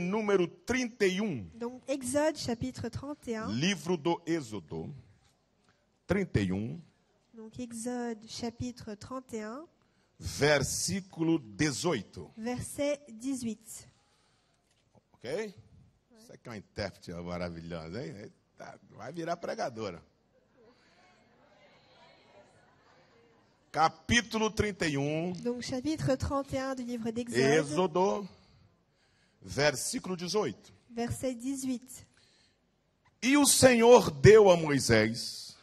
número 31. Donc Exode chapitre 31. Livro do Êxodo 31, Donc Exode chapitre 31, versículo 18. verset 18. Ok? Isso aqui é uma intérprete maravilhosa, hein? Eita, vai virar pregadora. Capítulo 31, Donc chapitre 31 du livre d'Exode, Êxodo, versículo 18. verset 18. E o Senhor deu a Moisés,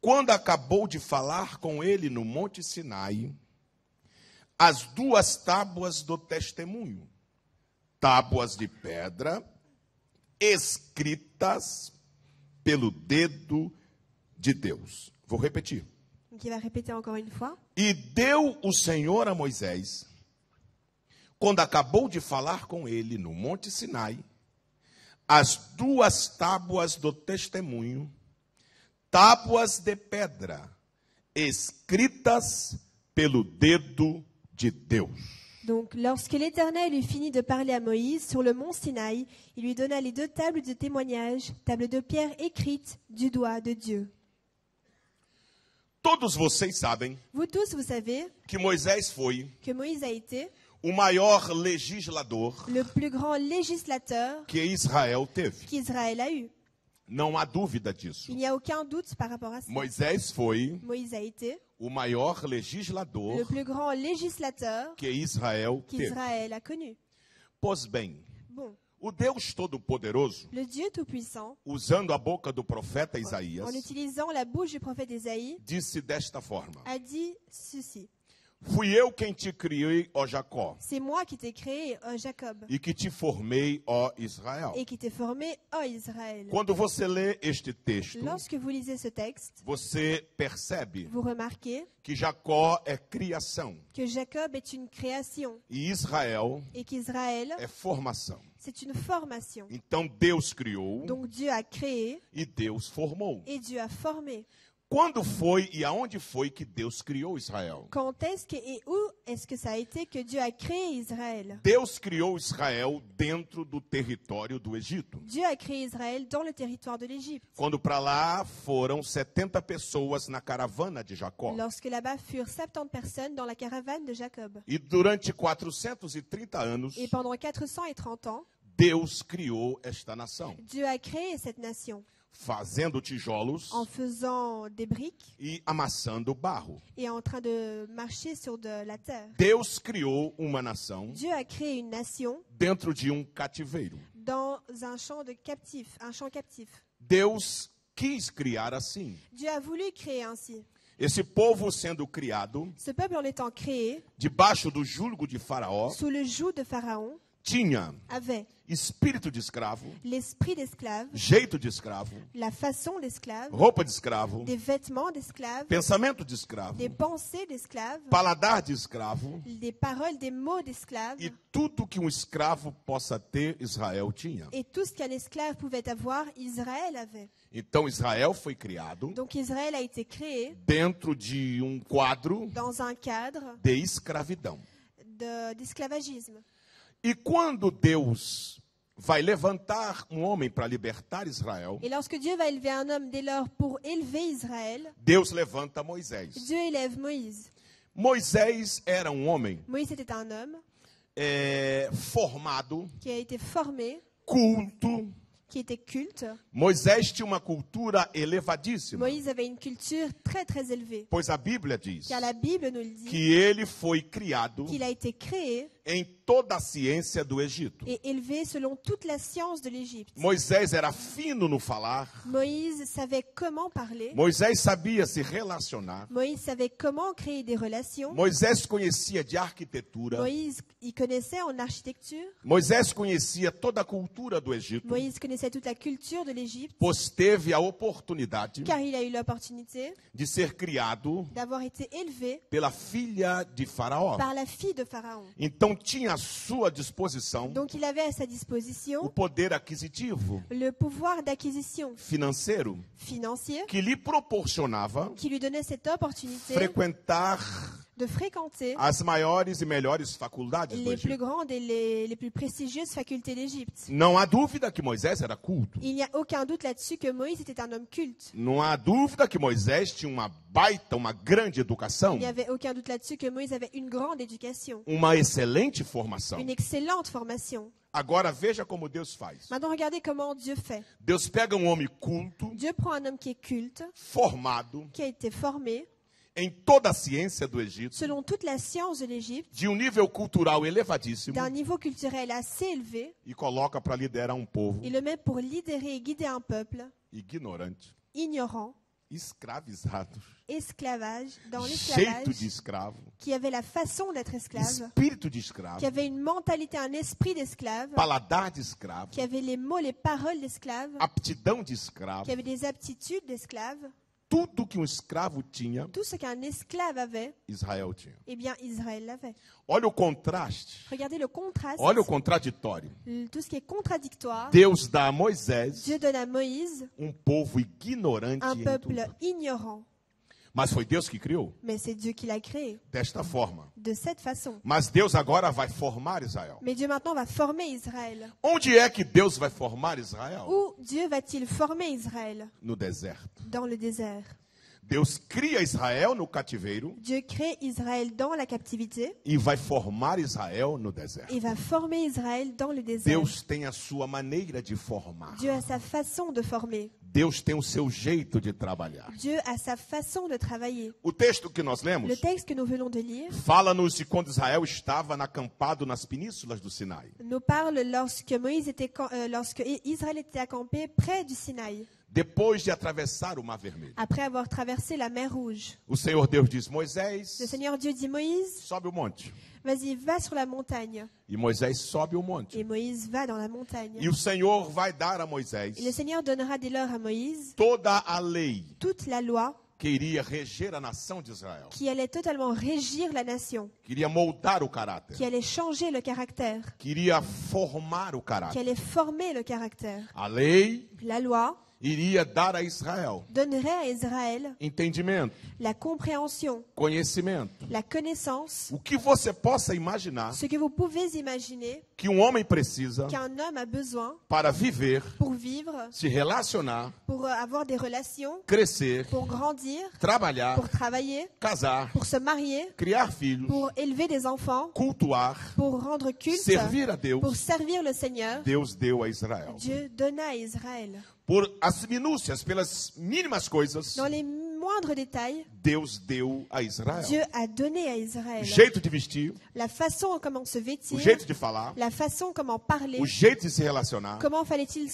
quando acabou de falar com ele no Monte Sinai, as 2 tábuas do testemunho, tábuas de pedra, escritas pelo dedo de Deus. Vou repetir. Donc il va répéter encore une fois. E deu o Senhor a Moisés, quando acabou de falar com ele no Monte Sinai, as 2 tábuas do testemunho, tábuas de pedra, escritas pelo dedo de Deus. Donc lorsque l'Éternel eut fini de parler à Moïse sur le mont Sinaï, il lui donna les 2 tables de témoignage, tables de pierre écrites du doigt de Dieu. Todos vocês sabem Vous tous, vous savez que Moisés foi que Moïse a été o maior legislador le plus grand législateur que Israel teve. qu'Israël a eu. Não há dúvida disso. Il n'y a aucun doute par rapport à ça. Moisés foi Moïse a été o maior le legislador plus grand législateur que Israel teve. qu'Israël a connu. Pois bem, Bon, o Deus Todo-Poderoso, le Dieu Tout-Puissant, usando a boca do profeta Isaías, en utilisant la bouche du prophète Ésaïe, disse desta forma: a dit ceci. Fui eu quem te criei, ó Jacó, C'est moi qui t'ai créé, ô Jacob, e que te formei, ó Israel. et qui t'ai formé, ô Israël. Quando você lê este texto, Lorsque vous lisez ce texte, você percebe vous remarquez que Jacó é criação que Jacob est une création e Israel et qu'Israël, é formação. c'est une formation. Então Deus criou Donc Dieu a créé e Deus formou. et Dieu a formé. Quando foi e aonde foi que Deus criou Israel? Quand est-ce que et où est-ce que ça a été que Dieu a créé Israël? Deus criou Israel dentro do território do Egito. Dieu a créé Israël dans le territoire de l'Égypte. Quando para lá foram 70 pessoas na caravana de Jacó. Lorsque là-bas furent 70 personnes dans la caravane de Jacob. E durante 430 anos, Et pendant 430 ans, Deus criou esta nação, Dieu a créé cette nation fazendo tijolos en faisant des briques e amassando barro. et en train de marcher sur de la terre. Deus criou uma nação Dieu a créé une nation dentro de cativeiro. dans un champ de captifs, un champ captif. Deus quis criar assim. Dieu a voulu créer ainsi. Esse povo sendo criado Ce peuple en étant créé debaixo do jugo de Faraó, sous le joug de Pharaon tinha avait espírito de escravo, l'esprit d'esclave, jeito de escravo, la façon d'esclave, roupa de escravo, des vêtements d'esclave, pensamento de escravo, des pensées d'esclave, paladar de escravo des paroles, des mots d'esclave, e tudo que escravo possa ter, Israel tinha. et tout ce qu'un esclave pouvait avoir, Israël avait. Então Israel foi criado Donc Israël a été créé dentro de quadro dans un cadre de escravidão. d'esclavagisme. E quando Deus vai levantar homem para libertar Israel, Et lorsque Dieu va élever un homme dès lors pour élever Israël, Deus levanta Moisés. Dieu élève Moïse. Moisés era homem Moïse était un homme formado, qui a été formé, culto. qui était culte. Moisés tinha uma cultura elevadíssima, Moïse avait une culture très très élevée. pois a Bíblia diz Car la Bible nous le dit que ele foi criado qu'il a été créé em toda a ciência do Egito. et élevé selon toute la science de l'Égypte. Moisés era fino no falar, Moïse savait comment parler. Moisés sabia se relacionar, Moïse savait comment créer des relations. Moisés conhecia de arquitetura, Moïse, il connaissait en architecture. Moisés conhecia toda a cultura do Egito, Moïse connaissait toute la culture de l'Égypte. pois teve a oportunidade Car il a eu l'opportunité de ser criado d'avoir été élevé pela filha de Faraó. par la fille de Pharaon. Então tinha à sua disposição Donc il avait à sa o disposition poder aquisitivo le pouvoir d'acquisition financeiro financier que lhe proporcionava qui lui donnait cette opportunité frequentar de fréquenter as maiores e melhores faculdades do les plus Egito. grandes et les plus prestigieuses facultés d'Égypte. Não há dúvida que Moisés era culto. Il n'y a aucun doute là-dessus que Moïse était un homme culte. Não há dúvida que Moisés tinha uma grande educação, Il n'y avait aucun doute là-dessus que Moïse avait une grande éducation, uma excelente formação. une excellente formation. Agora veja como Deus faz. Maintenant, regardez comment Dieu fait. Deus pega um homem culto, Dieu prend un homme qui est culte, formado qui a été formé em toda a ciência do Egito, selon toute la science de l'Égypte, de nível cultural elevadíssimo, d'un niveau culturel assez élevé, e coloca para liderar povo et le met pour lidérer et guider un peuple ignorante, ignorant, escravizado, esclavage, dans jeito de l'esclavage, escravo, qui avait la façon d'être esclave, espírito de escravo, qui avait une mentalité, un esprit d'esclave, paladar de escravo, qui avait les mots, les paroles d'esclave, aptidão de escravo, qui avait des aptitudes d'esclave. tudo que escravo tinha, Tout ce qu'un esclave avait, Israel tinha. eh bien Israël l'avait. Olha o contraste, Regardez le contraste, olha o contraditório. tout ce qui est contradictoire. Deus dá a Moisés Dieu donne à Moïse povo ignorante un em peuple tudo. ignorant, Mas foi Deus que criou mais c'est Dieu qui l'a créé desta forma. de cette façon. Mas Deus agora vai formar Israel. Mais Dieu maintenant va former Israël. Onde é que Deus vai formar Israel? Où Dieu va-t-il former Israël? No deserto. Dans le désert. Deus cria Israel no cativeiro Dieu crée Israël dans la captivité e vai formar Israel no deserto. et va former Israël dans le désert. Deus tem a sua maneira de formar. Dieu a sa façon de former. Deus tem o seu jeito de trabalhar. Dieu a sa façon de travailler. O texto que nós Le lemos texte que nous venons de lire fala-nos de quando Israel estava acampado nas penínsulas do Sinai. nous parle lorsque lorsque Israël était acampé près du Sinaï, Depois de atravessar o Mar Vermelho. après avoir traversé la mer Rouge. O Senhor Deus diz: Le Moisés, Seigneur Dieu dit Moïse, sobe o monte. vas-y, va sur la montagne. E Moisés sobe o monte. Et Moïse va dans la montagne. E o Senhor vai dar a Moisés Et le Seigneur donnera dès lors à Moïse toda a lei toute la loi que iria reger a nação de Israel. qui allait totalement régir la nation, Que iria moldar o qui caráter. allait changer le caractère, Que iria formar o qui caráter. allait former le caractère. A lei La loi iria dar a Israel donnerait à Israël entendimento, la compréhension, conhecimento. la connaissance, O que você possa imaginar ce que vous pouvez imaginer que homem precisa qu'un homme a besoin para viver, pour vivre, se relacionar, pour avoir des relations, crescer, pour grandir, trabalhar, pour travailler, casar, pour se marier, criar filhos, pour élever des enfants, cultuar, pour rendre culte, servir a Deus. pour servir le Seigneur. Deus deu a Israel. Dieu donna à Israël. Por as minúcias, pelas mínimas coisas, Dans les moindres détails, Deus deu a Israel. Dieu a donné à O Israël jeito de vestir, la façon comment se o vêtir, jeito de falar, la façon comment parler, o jeito de se relacionar, comment fallait-il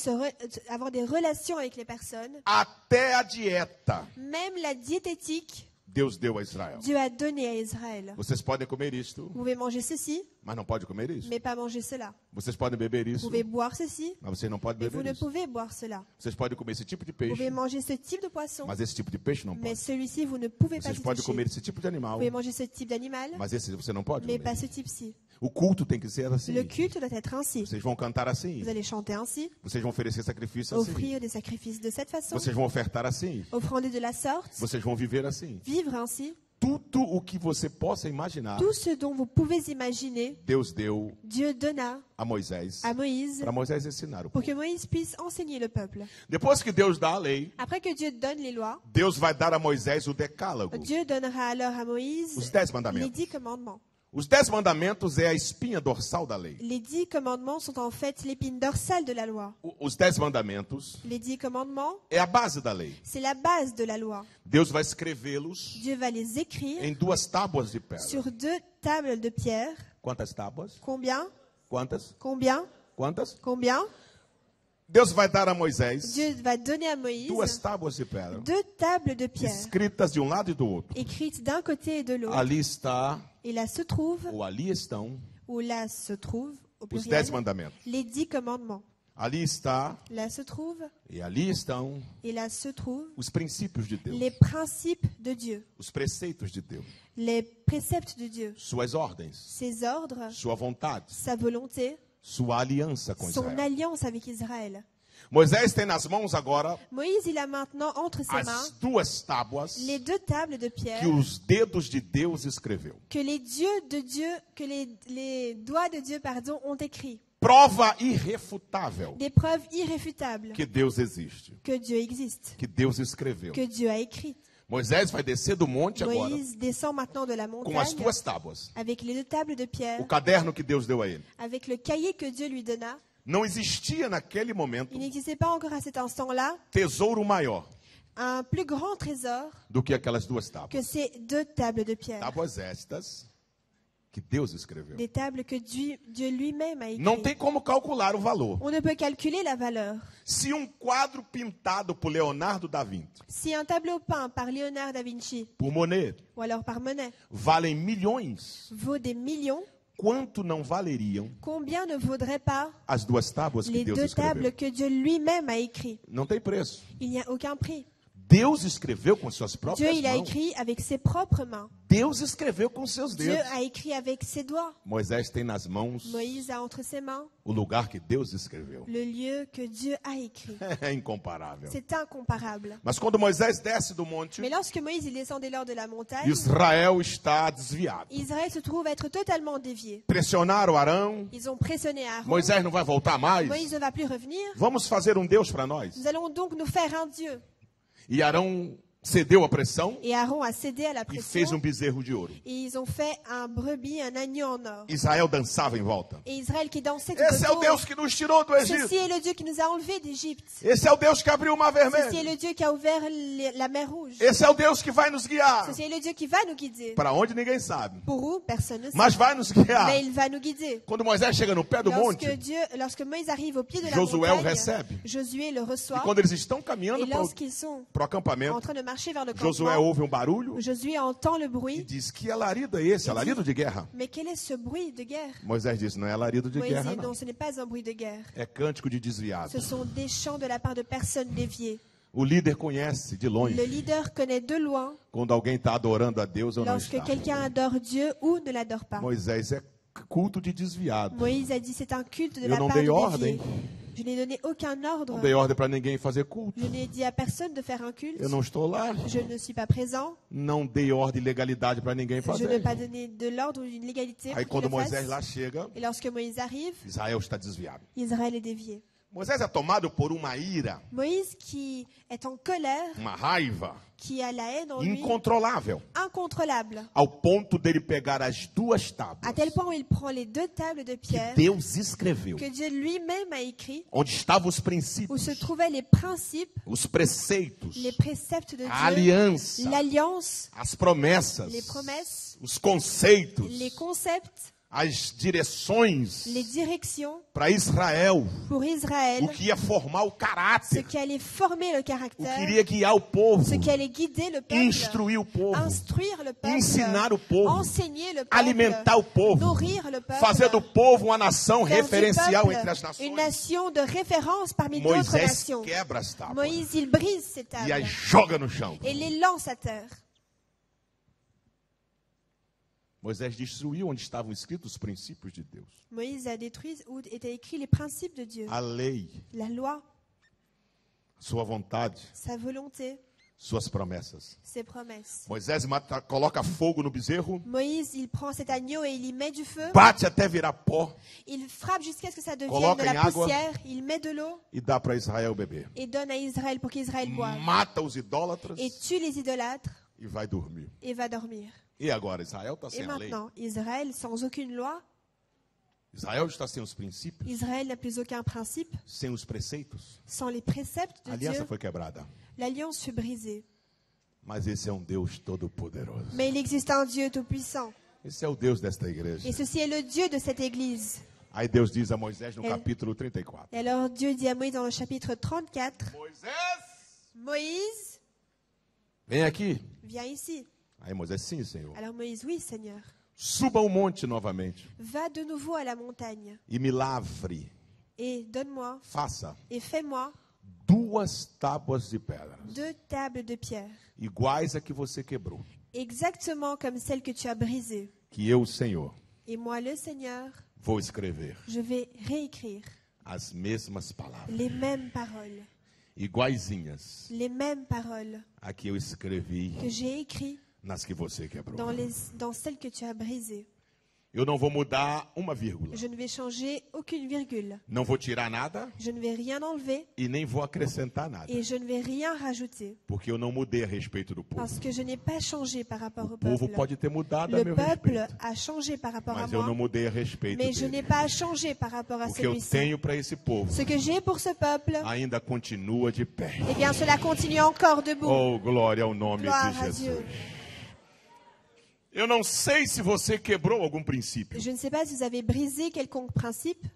avoir des relations avec les personnes. até a dieta, Même la diététique, Deus deu a Israel. Dieu a donné à Israël. Vocês podem comer isto, Vous pouvez manger ceci, mas não pode comer isso. mais pas manger cela. Vocês podem beber Vous isso, pouvez boire ceci, mas vocês não podem mais vous beber ne isso. pouvez boire cela. Vocês podem comer esse tipo de Vous pouvez peixe, manger ce type de poisson, mas esse tipo de peixe não mais pode. celui-ci, vous ne pouvez pas Vocês y podem toucher. comer esse tipo de Vous animal, pouvez manger ce type d'animal, mas esse você não pode mais pas comer. ce type-ci. O culto tem que ser assim. Le culte doit être ainsi. Vocês vão cantar assim. Vous allez chanter ainsi, Vocês vão oferecer sacrifício assim. offrir des sacrifices de cette façon, Vocês vão ofertar assim. offrander de la sorte, Vocês vão viver assim. vivre ainsi. Tudo o que você possa imaginar, Tout ce dont vous pouvez imaginer, Deus deu Dieu donna a Moisés, à Moïse para Moisés ensinar o pour povo. que Moïse puisse enseigner le peuple. Depois que Deus dá a lei, Après que Dieu donne les lois, Deus vai dar a Moisés o decálogo, Dieu donnera alors à Moïse os 10 les mandamentos. 10 commandements. Os 10 mandamentos é a espinha dorsal da lei. Les 10 commandements sont en fait l'épine dorsale de la loi. Os 10 mandamentos Les 10 commandements, é a base da lei. c'est la base de la loi. Deus vai escrevê-los Dieu va les écrire em 2 tábuas de pedra. sur 2 tables de pierre. Quantas tábuas? Combien? Quantas? Combien? Quantas? Combien? Deus vai dar a Moisés Dieu va donner à Moïse 2 tábuas de pedra, 2 tables de pierre escritas de um lado e do outro. écrites d'un côté et de l'autre. Ali está, Et là se trouve, ou ali estão, ou là se trouve, au os 10 pluriel, mandamentos. les 10 commandements. Ali está, Là se trouve, e ali estão et là se trouvent os princípios de Deus, les principes de Dieu, os preceitos de Deus, les préceptes de Dieu, suas ordens, ses ordres, sua vontade, sa volonté, sua aliança com son Israel. alliance avec Israël. Moisés tem nas mãos agora Moïse, il a maintenant entre ses as mains duas tábuas les deux tables de pierre que os dedos de Deus escreveu. que les doigts de Dieu, ont écrit. Prova irrefutável Des preuves irréfutables que Deus existe, que Dieu existe, que Deus escreveu. que Dieu a écrit. Moisés vai descer do monte agora Moïse descend maintenant de la com as montagne duas tábuas, avec les deux tables de pierre, o caderno que Deus deu a ele. avec le cahier que Dieu lui donna. Não existia naquele momento Il n'existait pas encore à cet instant-là tesouro maior un plus grand trésor do que aquelas duas tábuas. que ces deux tables de pierre. Tábuas estas que Deus escreveu. Des tables que Dieu lui-même a Não écrites. tem como calcular o valor. On ne peut calculer la valeur. Se quadro pintado por Leonardo da Vinci, Si un tableau peint par Léonard da Vinci, por Monet, ou alors par Monet, valem milhões, vaut des millions, quanto não valeriam combien ne vaudraient pas as duas tábuas que les Deus deux escreveu? tables que Dieu lui-même a écrites? Não tem preço. Il n'y a aucun prix. Deus escreveu com suas Dieu, próprias il a mãos. écrit avec ses propres mains. Deus escreveu com seus Dieu dedos. a écrit avec ses doigts. Moisés tem nas mãos Moïse a entre ses mains o lugar que Deus escreveu. le lieu que Dieu a écrit. É incomparável. C'est incomparable. Mas quando Moisés desce do monte, Mais lorsque Moïse il descendait lors de la montagne, Israel está desviado. Israël se trouve être totalement dévié. Pressionaram Arão. Ils ont pressionné Aaron. Moisés não vai voltar mais. Moïse ne va plus revenir. Vamos fazer Deus para nós. Nous allons donc nous faire un Dieu. E Arão cedeu à pressão Et Aaron a cédé à la e fez pression. bezerro de ouro. Et ils ont fait un brebis, un agneau en or. Israel dançava em volta. Et Israël qui dansait tout Esse é o autour. Deus que nos tirou do Egito. Ceci est le Dieu qui nous a enlevés d'Égypte. Esse é o Deus que abriu o mar Ceci est vermelho. le Dieu qui a ouvert la mer rouge. Esse é o Deus que vai nos guiar. Ceci est le Dieu qui va nous guider. Para onde ninguém sabe. Pour où? Personne ne sait. Mas vai nos guiar. Mais il va nous guider. Quando Moisés chega no pé do monte, Lorsque Moïse arrive au pied de la Josué o montagne, recebe. Josué le e reçoit. quando eles estão Et caminhando lorsqu'ils sont para o en acampamento, train de marcher vers le Josué campement, ouve barulho Josué entend le e bruit. diz: que alarido é esse? Alarido de guerra. Mais quel est ce bruit de guerre? Moisés disse: não é alarido de Moïse guerra, dit não. non, ce n'est pas un bruit de guerre. É cântico de desviado. Ce sont des chants de la part de personnes déviées. O líder conhece de longe Le leader connaît de loin quando alguém está adorando a Deus ou não lorsque está. quelqu'un adore Dieu ou ne l'adore pas. Moisés é culto de desviado. Moïse a dit c'est un culte de Eu la não part dei de ordem. déviés. Je n'ai donné aucun ordre. Não dei ordem para ninguém fazer culto. Je n'ai dit à personne de faire un culte. Eu não estou lá. Je ne suis pas présent. Não dei ordem e legalidade para ninguém Je n'ai fazer. pas donné de l'ordre ou une légalité Aí pour qu'il quando le Moisés lá fasse. chega, Et lorsque Moïse arrive, Israel está desviado. Israël est dévié. Moisés é tomado por uma ira, Moïse qui est en colère, uma raiva qui a la haine en lui, incontrolável, incontrôlable, ao ponto dele pegar as duas tábuas à tel point où il prend les deux tables de que pierre Deus escreveu, que Dieu lui-même a écrit, onde estavam os où princípios, se trouvaient les principes, os preceitos, les préceptes de a Dieu, aliança, l'alliance, as promessas, les promesses, os conceitos, les concepts, as direções les directions para Israel, pour Israël, o que ia formar o ce caráter, qui allait former le o que caractère, iria guiar o povo, ce qui allait guider le peuple, instruir o povo, instruire le peuple, ensinar o povo, enseigner le peuple, alimentar o povo, nourrir le peuple, fazer do povo uma nação faire du referencial peuple entre as une nações. nation de référence parmi d'autres Moisés nations. quebra as tábuas Moïse, il brise ces e tables as joga no chão. et les lance à terre. Moisés destruiu onde estavam escritos os princípios de Deus. Moïse a détruit où étaient écrits les principes de Dieu, A lei, la loi, sua vontade, sa volonté, suas promessas. ses promesses. Moisés coloca fogo no bezerro, Moïse, il prend cet agneau et il y met du feu. bate até virar pó Il frappe jusqu'à ce que ça devienne Coloca de em la água. poussière. Il met de l'eau e dá para Israel beber. et donne à Israël pour qu'Israël boive. Mata os idólatras Et tue les idolâtres e vai dormir. et va dormir. E agora, Israel está Et sem a lei. maintenant, Israël, sans aucune loi, Israel está sem os princípios, Israël n'a plus aucun principe. sem os preceitos. Sans les préceptes A de aliança Dieu, foi quebrada. l'alliance fut brisée. Mas esse é um Deus todo-poderoso. Mais il existe un Dieu tout-puissant. Esse é o Deus desta igreja. Et ceci est le Dieu de cette église. Aí Deus diz a Moisés no É. capítulo 34. Et alors Dieu dit à Moïse dans le chapitre 34, Moisés, Moïse, vem aqui. viens ici. Aí Moisés, sim, Senhor. Alors Moïse, oui Seigneur, Suba o monte novamente va de nouveau à la montagne e me lavre. et donne-moi Faça et fais-moi duas tábuas de pedra, deux tables de pierre, iguais a que você quebrou. exactement comme celles que tu as brisées. Que eu, Senhor, Et moi, le Seigneur, vou escrever. je vais réécrire. as mesmas palavras, les mêmes paroles, iguaizinhas les mêmes paroles a que eu escrevi que j'ai écrites nas que você quebrou. dans celles que tu as brisées. Eu não vou mudar uma vírgula. Je ne vais changer aucune virgule. Não vou tirar nada Je ne vais rien enlever e nem vou acrescentar nada. et je ne vais rien rajouter. Porque eu não mudei a respeito do povo. Parce que je n'ai pas changé par rapport au O povo peuple. pode ter mudado a Le meu peuple respeito, a changé par rapport à mas eu não moi, mudei a respeito mais je n'ai dele. pas changé par rapport à O que eu celui-ci. tenho para esse povo Ce que j'ai pour ce peuple, ainda continua de pé. eh bien cela continue encore debout. Oh, glória ao nome Gloire de à Jesus. Dieu. Eu não sei se você quebrou algum princípio. Je ne sais pas si vous avez brisé quelconque principe.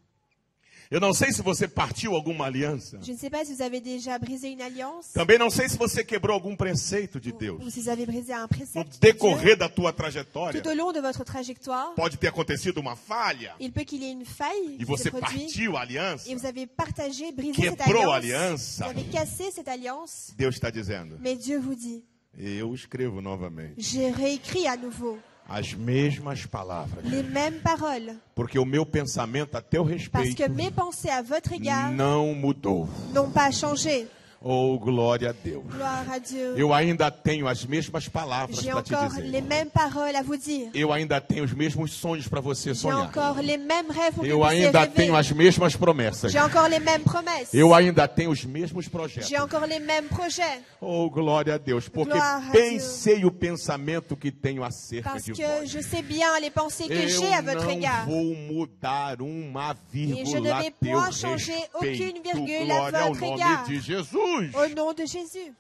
Eu não sei se você partiu alguma aliança. Je ne sais pas si vous avez déjà brisé une alliance. Também não sei se você quebrou algum preceito de Deus. Ou si vous avez brisé un No précepte de decorrer Dieu. da tua trajetória, Tout au long de votre trajectoire, pode ter acontecido uma falha il peut qu'il y ait une faille e qui se você produit partiu a aliança. et vous avez partagé, brisé cette Quebrou a alliance. aliança. Vous avez cassé cette alliance. Deus está dizendo: Mais Dieu vous dit, eu escrevo novamente j'ai réécrit à nouveau as mesmas palavras, les mêmes paroles. porque o meu pensamento a teu Parce respeito que mes pensées à votre égard não mudou. n'ont pas changé. Oh, glória a Deus. Gloire à Dieu. Eu ainda tenho as mesmas palavras J'ai para te encore les dizer. mêmes paroles à vous dire. Eu ainda tenho os mesmos sonhos para você J'ai sonhar. encore les mêmes rêves pour que Eu vous puissiez ainda rêver. tenho as mesmas promessas. J'ai encore les mêmes promesses. Eu ainda tenho os mesmos projetos. J'ai encore les mêmes projets. Oh, glória a Deus, porque Glória a bem Deus. sei o pensamento que tenho acerca Parce de que vós. je sais bien les pensées que Eu j'ai à votre égard. não vou mudar uma Et je ne vírgula vais a teu point changer aucune respeito. virgule à Glória ao votre nome égard. de Jesus. Au nom de Jésus.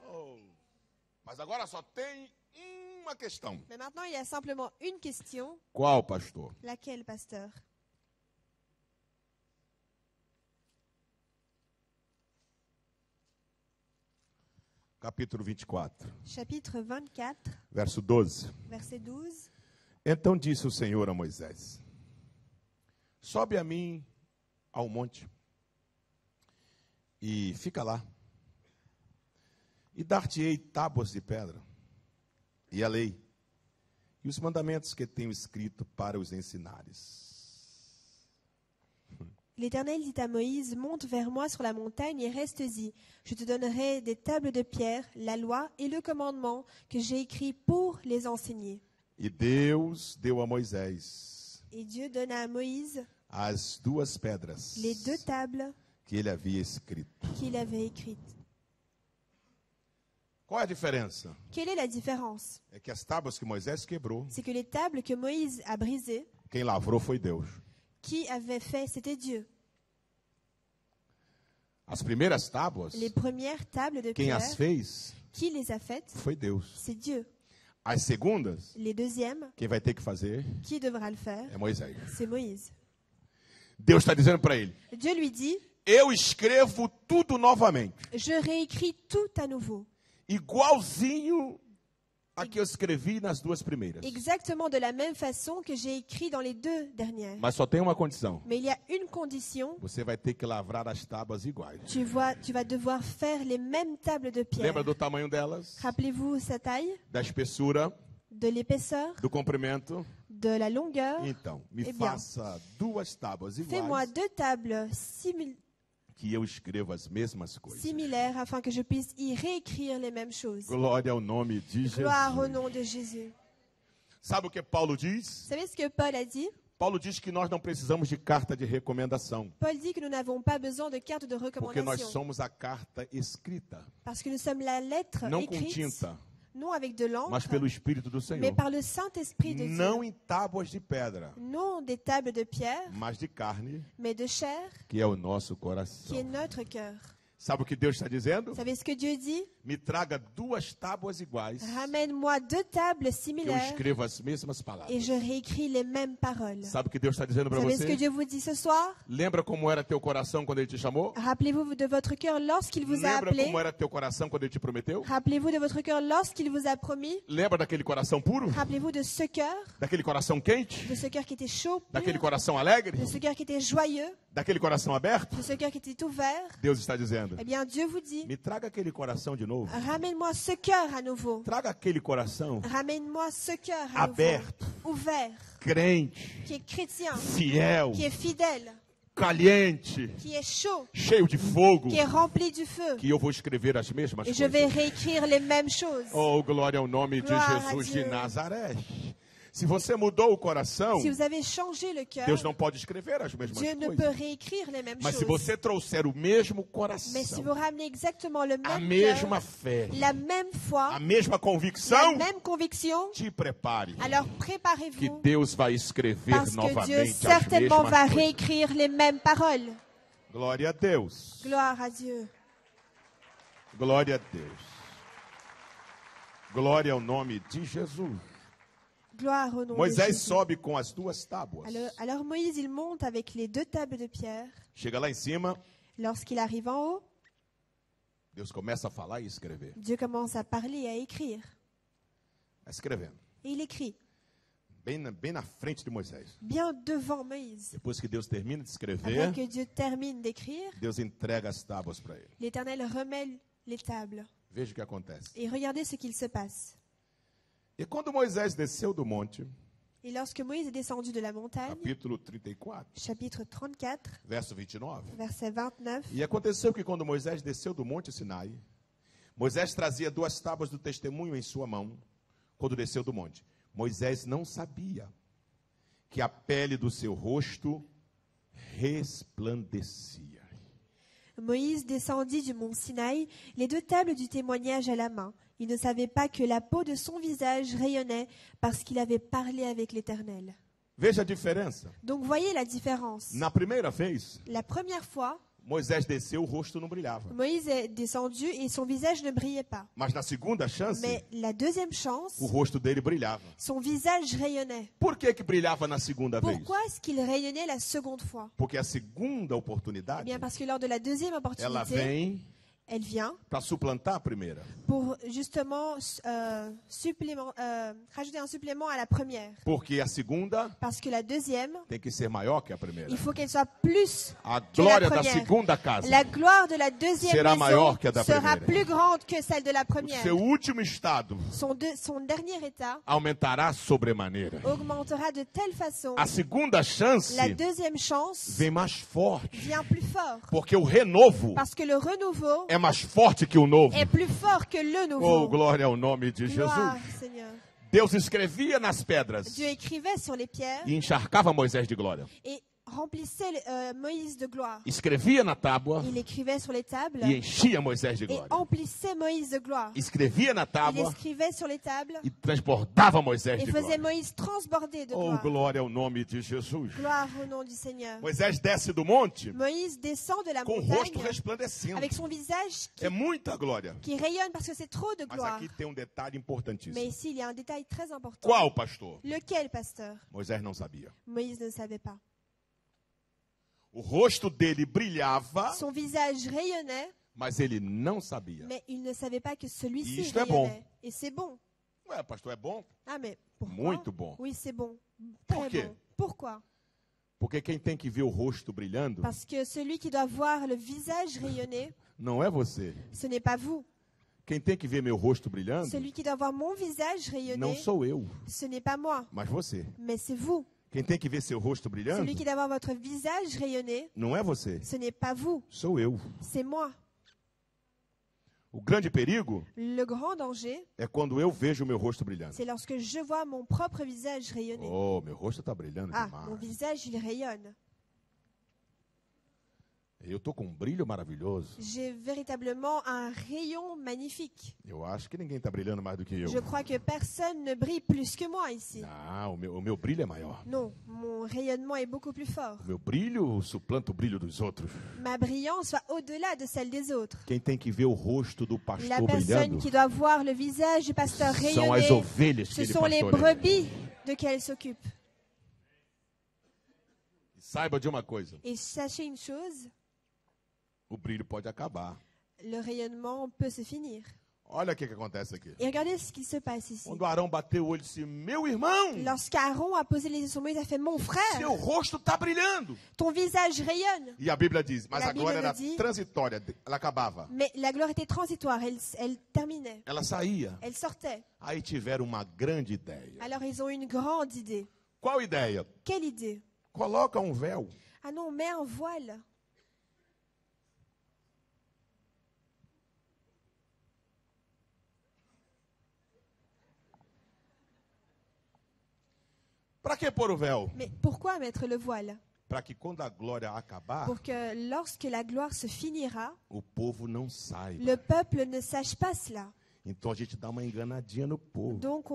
Mas agora só tem uma questão. Mais maintenant, il y a simplement une question. Qual, pastor? Laquelle, pasteur? Capítulo 24, Chapitre 24, verso 12. verset 12. Então disse o Senhor a Moisés: sobe a mim ao monte e fica lá. E dar-te-ei tábuas de pedra, e a lei, e os mandamentos que tenho escrito para os ensinares. L'Éternel dit à Moïse, monte vers moi sur la montagne et reste-y. Je te donnerai des tables de pierre, la loi et le commandement que j'ai écrit pour les enseigner. E Deus deu a Moisés Et Dieu donna à Moïse as duas pedras les deux tables que ele havia escrito. qu'il avait écrites. Qual é a diferença? Quelle est la différence? É que as tábuas que Moisés quebrou, C'est que les tables que Moïse a brisées, quem lavrou foi Deus. qui avait fait? C'était Dieu. As primeiras tábuas, Les premières tables de quem as pierre, fez qui les a faites? foi Deus. C'est Dieu. As segundas, Les deuxièmes, quem vai ter que fazer qui devra le faire? é Moisés. C'est Moïse. Deus está dizendo para ele: Dieu lui dit, eu escrevo tudo novamente, je réécris tout à nouveau. igualzinho a que eu escrevi nas duas primeiras. Exactement de la même façon que j'ai écrit dans les deux dernières. Mas só tem uma condição: Mais il y a une condition, você vai ter que lavrar as tábuas iguais. tu vas devoir faire les mêmes tables de pierre. Lembra do tamanho delas? Rappelez-vous sa taille, Da espessura, de l'épaisseur, do comprimento? de la longueur. Então, me Eh bien, faça duas tábuas Fais-moi iguais, deux tables que eu escrevo as mesmas coisas. similaires afin que je puisse y réécrire les mêmes choses. Glória ao nome de Jesus. Gloire au nom de Jésus. Sabe o que Paulo Vous diz? savez ce que Paul a dit? Paulo diz que nós não precisamos de carta de recomendação, Paul dit que nous n'avons pas besoin de carte de porque nós recommandation. somos a carta escrita, Parce que nous sommes la lettre não com écrite, tinta, non avec de mas l'encre, pelo Espírito do mais Senhor. par le Saint-Esprit de Não Dieu. em tábuas de pedra, Non des tables de pierre, mas de carne, mais de chair, que é o nosso qui est coração. notre cœur. Sabe o que Deus está dizendo? Vous savez ce que Dieu dit? Me traga duas tábuas iguais, Ramène-moi deux tables que eu similaires escrevo as mesmas palavras. et je réécris les mêmes paroles. Sabe o que Deus está dizendo para Vous savez ce que você? Dieu vous dit ce soir? Lembra como era teu coração quando Ele te chamou? Rappelez-vous de votre cœur lorsqu'il vous a Lembra appelé. como era teu coração quando Ele te prometeu? Rappelez-vous de votre cœur lorsqu'il vous a promis. Lembra daquele coração puro? Rappelez-vous de ce cœur, Daquele coração quente? de ce cœur qui était chaud, Daquele pur, coração alegre? de ce cœur qui était joyeux, Daquele coração aberto? de ce cœur qui était ouvert. Deus está dizendo: Eh bien, Dieu vous dit, me traga aquele coração de novo. ramène-moi ce cœur à nouveau. Traga aquele coração Ramène-moi ce cœur à aberto, nouveau, ouvert, crente, qui est chrétien, fiel, qui est fidèle, caliente, qui est chaud, cheio de fogo, qui est rempli du feu. que eu vou escrever as mesmas Et je vais coisas. réécrire les mêmes choses. Oh, glória ao nome de Glória a Jesus de Deus. Nazaré. Se você mudou o coração, Si vous avez changé le cœur, Deus não pode escrever as mesmas Dieu ne peut coisas. réécrire les mêmes Mas se choses. você trouxer o mesmo Mais si coração, vous ramenez exactement le a même mesma cœur, fé, la même foi, a mesma la convicção, même conviction, te prepare, alors que préparez-vous, Deus vai escrever parce que Dieu novamente as certainement mesmas va coisas. réécrire les mêmes paroles. Glória a Deus. Gloire à Dieu. Glória a Deus. Glória ao nome de Jesus. Gloire au nom de Moisés Jésus. sobe com as duas tábuas. Alors Moïse, il monte avec les 2 tables de pierre. Chega lá em cima, Lorsqu'il arrive en haut, Deus começa a falar e escrever. Dieu commence à parler et à écrire. Escrevendo. Et il écrit, Bem na frente de Moisés. bien devant Moïse. Depois que Deus termina de Après escrever, que Dieu termine d'écrire, Deus entrega as tábuas para ele. l'Éternel remet les tables. Veja o que acontece. Et regardez ce qu'il se passe. E quando Moisés desceu do monte, Et lorsque Moïse est descendu de la montagne, capítulo 34, chapitre 34, verso 29. verset 29, E aconteceu que quando Moisés desceu do monte Sinai, Moisés trazia 2 tábuas do testemunho em sua mão, quando desceu do monte. Moisés não sabia que a pele do seu rosto resplandecia. Moïse descendit du mont Sinaï, les 2 tables du témoignage à la main. Il ne savait pas que la peau de son visage rayonnait parce qu'il avait parlé avec l'Éternel. Veja a diferença. Donc voyez la différence. Na primeira vez, La première fois, Moisés desceu, o rosto não brilhava. Moïse est descendu et son visage ne brillait pas. Mas na segunda chance, Mais la deuxième chance, o rosto dele brilhava. son visage rayonnait. Por que brilhava na segunda vez? Pourquoi est-ce qu'il rayonnait la seconde fois? Porque a segunda Eh oportunidade, bien parce que lors de la deuxième ela opportunité, vem elle vient para suplantar a primeira. pour justement rajouter un supplément à la première. Porque a segunda Parce que la deuxième, tem que ser maior que a primeira. il faut qu'elle soit plus A que la glória da première. segunda casa, La gloire de la deuxième Será maison maior que a da sera primeira. plus grande que celle de la o première. seu último estado Son dernier état aumentará sobremaneira. augmentera de telle façon. A segunda chance La deuxième chance vem mais forte, vient plus fort. porque o renovo Parce que le renouveau é mais forte que o novo. est plus fort que le Oh, nouveau. glória ao nome de Gloire, Jesus. Seigneur. Deus escrevia nas pedras Dieu écrivait sur les pierres e encharcava Moisés de glória. et remplissait Moïse de gloire. Escrevia na tábua Il écrivait sur les tables e enchia Moisés de et glória. emplissait Moïse de gloire. Escrevia na Il tábua écrivait sur les tables e transbordava Moisés et de faisait glória. Moïse transborder de Oh, gloire. glória ao nome de Jesus. Gloire au nom du Seigneur. Moisés desce do monte Moïse descend de la com o rosto montagne resplandecendo. avec son visage É muita glória. qui rayonne parce que c'est trop de Mas gloire. aqui tem um detalhe Mais importantíssimo. ici, il y a un détail très important. Qual, pastor? Lequel, pasteur? Moisés não sabia. Moïse ne savait pas. O rosto dele brilhava, Son visage rayonnait, mas ele não sabia. mais il ne savait pas que celui-ci Isto é rayonnait. Et c'est bon. Ué, pastor, é bom? Ah, mais pourquoi? Muito bom. Oui, c'est bon. Por Très quê? bon. Pourquoi? Porque quem tem que ver o rosto brilhando Parce que celui qui doit voir le visage rayonner, não é você. ce n'est pas vous. Quem tem que ver meu rosto brilhando Celui qui doit voir mon visage não rayonner, sou eu, ce n'est pas moi, mas você. mais c'est vous. Quem tem que ver seu rosto brilhando Celui qui doit voir votre visage rayonner, não é você, ce n'est pas vous, sou eu. c'est moi. O grande perigo Le grand danger, é quando eu vejo o meu rosto brilhando. c'est lorsque je vois mon propre visage rayonner. Oh, meu rosto está brilhando Ah, mon demais. visage, il rayonne. Eu tô com um brilho maravilhoso. J'ai véritablement un rayon magnifique. Eu acho que ninguém está brilhando mais do que eu. Je crois que personne ne brille plus que moi ici. Não, o meu brilho é maior. Non, mon rayonnement est beaucoup plus fort. O meu brilho suplanta o brilho dos outros. Ma brillance va au-delà de celle des autres. Quem tem que ver o rosto do La pastor personne brilhando qui doit voir le visage du pasteur são as rayonner, ovelhas que ce ele sont les pastoreia. brebis de qui elle s'occupe. E saiba de uma coisa, Et sachez une chose, o brilho pode acabar. le rayonnement peut se finir. Olha o que acontece aqui. Et regardez ce qui se passe ici. Quando Arão bateu o olho e disse, meu irmão, Lorsqu'Aaron a posé les yeux sur Moïse, il a fait, mon frère, seu rosto está brilhando. ton visage rayonne. E a Bíblia diz, mas La a glória Bíblia era diz- transitória, ela acabava. Mais la gloire était transitoire, elle terminait, Ela saía. elle sortait. Aí tiveram uma grande ideia. Alors ils ont une grande idée. Qual ideia? Quelle idée? Coloca um véu. Ah non, mets un voile. Para que pôr o véu? Mais pourquoi mettre le voile? Para que quando a glória acabar, Pour que lorsque la gloire se finira, o povo não saiba. le peuple ne sache pas cela. Então a gente dá uma enganadinha no povo. Donc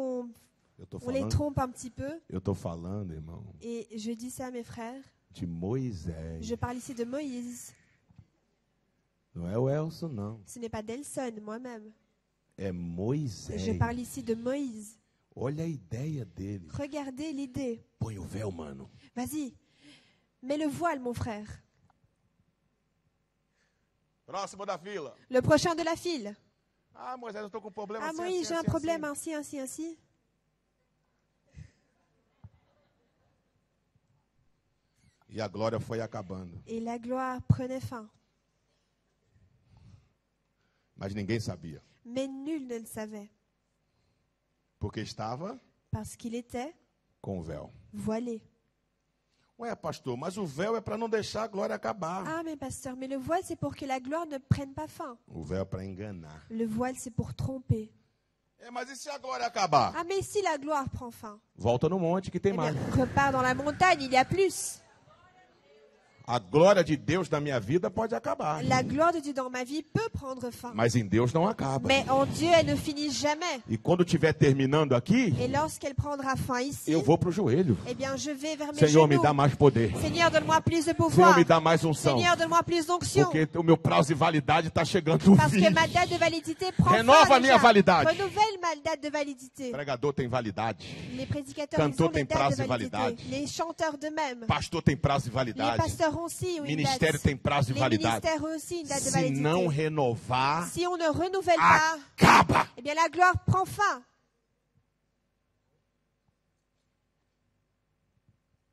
Eu tô on les falando, trompe un petit peu. eu tô falando, irmão, Et je dis ça à mes frères. de Moisés. Je parle ici de Moïse. Não é o Elson, não. Ce n'est pas d'Elson, moi-même. É Moisés. Je parle ici de Moïse. Olha a ideia dele. Regardez l'idée. Põe o véu, mano. Vas-y, mets le voile, mon frère. Próximo da fila. Le prochain de la file. Ah, Moisés, eu tô com problema. Ah, assim, Moïse, assim, j'ai un assim, problème, assim. ainsi. E a glória foi acabando. Et la gloire prenait fin. Mas ninguém sabia. Mais nul ne le savait. Porque estava Parce qu'il était com o véu. voilé. Ué, pastor, mas o véu é para não deixar a glória acabar. Ah, mais pasteur, mais le voile, c'est pour que la gloire ne prenne pas fin. O véu é para enganar. Le voile, c'est pour tromper. É, mas e se a glória acabar? Ah, mais si la gloire prend fin, Volta no monte que tem eh bien, mais. repars dans la montagne, il y a plus. A glória de Deus na minha vida pode acabar. La gloire de Dieu dans ma vie peut prendre fin. Mas em Deus não acaba. Mais en Dieu, elle ne finit jamais. E quando estiver terminando aqui, Et lorsqu'elle prendra fin ici, eu vou para o joelho. eh bien, je vais vers mes Senhor, me genoux. dá mais poder. Seigneur, donne-moi plus de Senhor, pouvoir. me dá mais unção. Seigneur, donne-moi plus d'onction. Porque o meu prazo de validade está chegando no Parce fim. que ma date de validité prend Renova fin a minha déjà. validade. Renouvelle ma date de validité. Pregador tem validade. Les prédicateurs, ils Cantor ont des tem prazo dates de de validité. validade. Les chanteurs de même. Pastor tem prazo de Les validade. pasteurs aussi ont une date. Ministério tem prazo de Les validade. ministères aussi une date de Se validité. não renovar, Si on ne renouvelle pas, acaba. eh bien la gloire prend fin.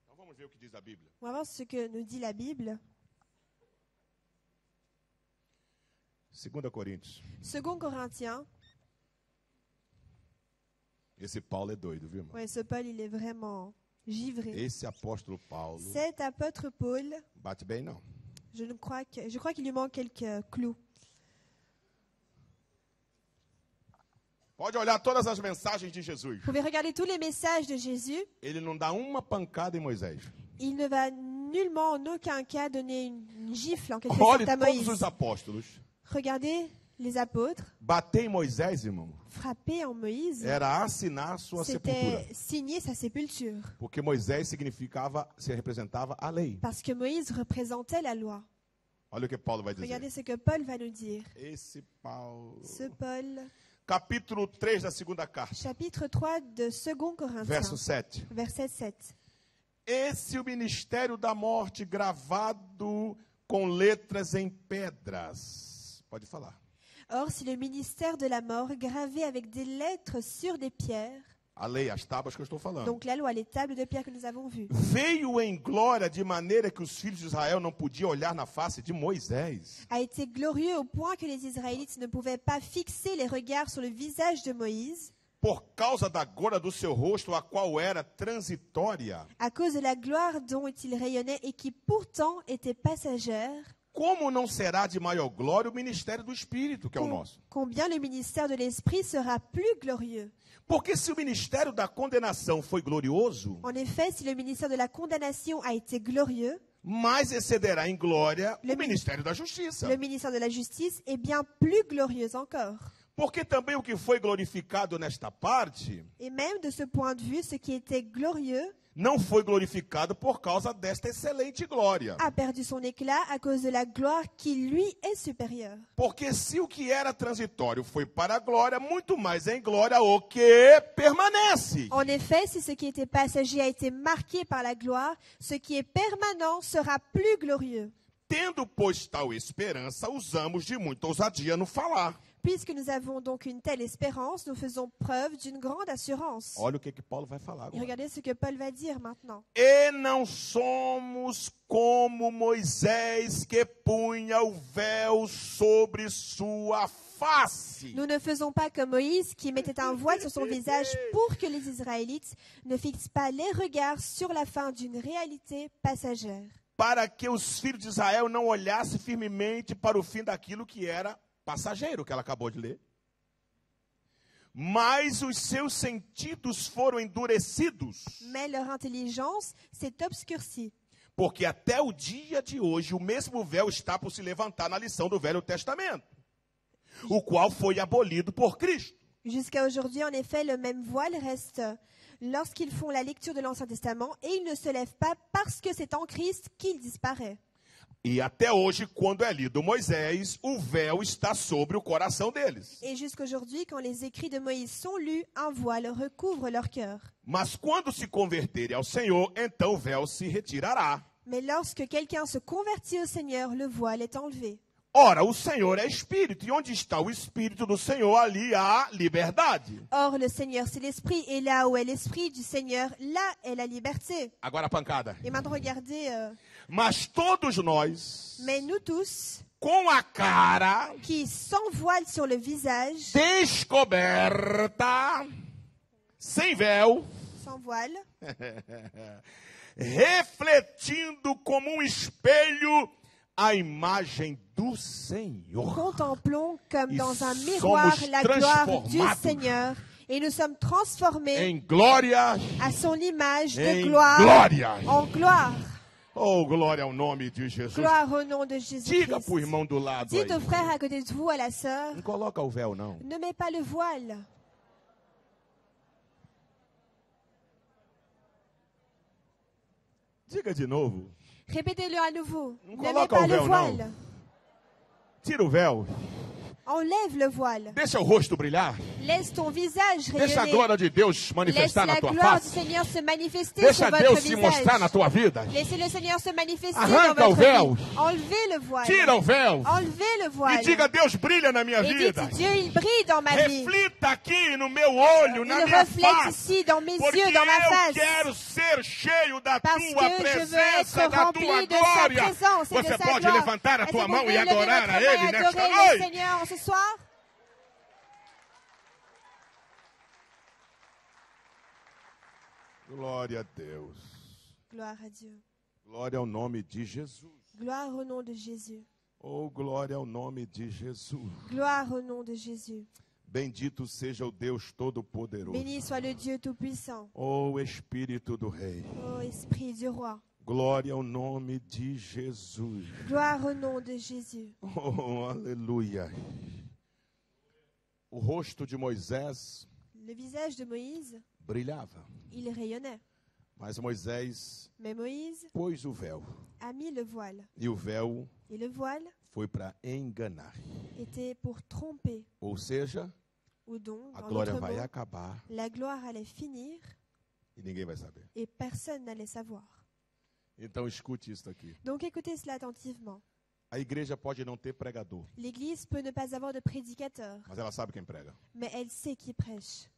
Então vamos ver o que diz a Bíblia. On va voir ce que nous dit la Bible. 2 Coríntios. 2 Corinthiens. Esse Paulo é doido, viu, irmão? Ouais, ce Paul, il est vraiment givré. Esse apóstolo Paulo, Cet apôtre Paul, bate bem não. je crois qu'il lui manque quelques clous. Pode olhar todas as mensagens de Jesus. Vous pouvez regarder tous les messages de Jésus. Ele não dá uma pancada em Moisés. Il ne va nullement, en aucun cas, donner une gifle en quelque Olhe sorte à todos Moïse. os apóstolos. Regardez les apôtres. Bater em Moisés, irmão, Frapper en Moïse, era assinar sua sepultura. c'était signer sa sépulture. Porque Moisés se representava a lei. Parce que Moïse représentait la loi. Olha o que Paulo vai dizer. Regardez ce que Paul va nous dire. Esse Paulo. Ce Paul, Capítulo 3 da segunda carta, chapitre 3 de 2 Corinthiens, verso 7. verset 7. Esse é o ministério da morte gravado com letras em pedras. Pode falar. Or, c'est le ministère de la mort gravé avec des lettres sur des pierres. A lei, as tábuas que eu estou falando. Donc la loi, les tables de pierre que nous avons vues. Veio em glória de maneira que os filhos de Israel não podiam olhar na face de Moisés. A été glorieux au point que les Israélites ne pouvaient pas fixer les regards sur le visage de Moïse Por causa da glória do seu rosto, a qual era transitória. à cause de la gloire dont il rayonnait et qui pourtant était passagère. Como não será de maior glória o ministério do Espírito, que é o nosso? Combien le ministère de l'Esprit sera plus glorieux. Porque se o ministério da condenação foi glorioso, En effet, si le ministère de la condamnation a été glorieux, mais excederá em glória Le o ministério da justiça. le ministère de la justice est bien plus glorieux encore. Porque também o que foi glorificado nesta parte Et même de ce point de vue, ce qui était glorieux não foi glorificado por causa desta excelente glória. a perdu son éclat à cause de la gloire qui lui est supérieure. Porque se o que era transitório foi para a glória, muito mais em glória o que permanece. En effet, si ce qui était passager a été marqué par la gloire, ce qui est permanent sera plus glorieux. Tendo, pois, tal esperança, usamos de muita ousadia no falar. Puisque nous avons donc une telle espérance, nous faisons preuve d'une grande assurance. Olha o que Paulo vai falar Et agora. regardez ce que Paul va dire maintenant. E não somos como Moisés, que punha o véu sobre sua face. Nous ne faisons pas comme Moïse qui mettait un voile sur son visage pour que les Israélites ne fixent pas les regards sur la fin d'une réalité passagère. para que os filhos de Israel não olhassem firmemente para o fim daquilo que era passageiro, que ela acabou de ler. Mas os seus sentidos foram endurecidos, Mais leur intelligence s'est obscurcie. porque até o dia de hoje o mesmo véu está por se levantar na lição do Velho Testamento, o qual foi abolido por Cristo. Jusqu'à aujourd'hui, en effet, le même voile reste lorsqu'ils font la lecture de l'Ancien Testament et il ne se lève pas parce que c'est en Christ qu'il disparaît. E até hoje, quando é lido Moisés, o véu está sobre o coração deles. Et jusqu'aujourd'hui, quand les écrits de Moïse sont lus, un voile recouvre leur cœur. Mas quando se converterem ao Senhor, então o véu se retirará. Mais lorsque quelqu'un se convertit au Seigneur, le voile est enlevé. Ora, o Senhor é Espírito, e onde está o Espírito do Senhor, ali há liberdade. Or, le Seigneur, c'est l'Esprit, et là où est l'Esprit du Seigneur, là est la liberté. Agora a pancada. Et maintenant, regardez, Mas todos nós, mais nous tous, com a cara qui sans voile sur le visage, descoberta, sem véu, sans voile, refletindo como um espelho a imagem do Senhor. contemplons comme Et dans un somos miroir la gloire du transformados Seigneur, et nous sommes transformés Em glória, à son image de em gloire glória. en gloire. Oh, glória ao nome de Jesus. Gloire au nom de Jésus-Christ. Diga pro irmão do lado aí. Dites au frère à côté de vous, à la sœur, Não coloca o véu, não. ne mets pas le voile. Diga de novo. Répétez-le à nouveau. Não Ne mets coloca pas o le véu, voile. não. Tira o véu. Enlève le voile. Deixa o rosto brilhar. Laisse ton visage Deixa a rayonner. glória de Deus Laisse manifestar na la tua gloire du face. Seigneur se manifester Deixa sur votre Deus se mostrar na visage. tua vida. Laissez le Seigneur se manifester Arranca dans o votre véu. vie. Enlevez le voile. Tira o véu. Enlevez le E voile. diga, Deus brilha na minha Et vida. dites, Dieu, il brille dans ma vie. Reflita aqui no meu olho, na Il minha reflète face. ici dans mes Porque yeux, dans ma eu face. quero ser cheio da Parce tua que je veux presença, être da rempli tua de sa glória. présence et de Você sa pode gloire. levantar a Est-ce tua que vous mão pouvez e lever adorar votre a main Ele et nesta adorer le noite. Seigneur ce soir? Glória a Deus. Gloire à Dieu. Glória ao nome de Jesus. Gloire au nom de Jésus. Oh, glória ao nome de Jesus. Gloire au nom de Jésus. Bendito seja o Deus Todo-Poderoso. Béni soit le Dieu Tout-Puissant. Oh, Espírito do Rei. Ô Esprit du Roi. Glória ao nome de Jesus. Gloire au nom de Jésus. Oh, aleluia. O rosto de Moisés Le visage de Moïse, brilhava, il rayonnait. mas Moisés Mais Moïse pôs o véu. a mis le voile. E o véu Et le voile foi para enganar. était pour tromper. Ou seja, Ou donc, a en glória d'autres vai mots, acabar la gloire allait finir e ninguém vai saber. et personne n'allait savoir. Então escute isso aqui. Donc écoutez cela attentivement. A igreja pode não ter pregador, L'Église peut ne pas avoir de prédicateur, mas ela sabe quem prega. mais elle sait qui prêche.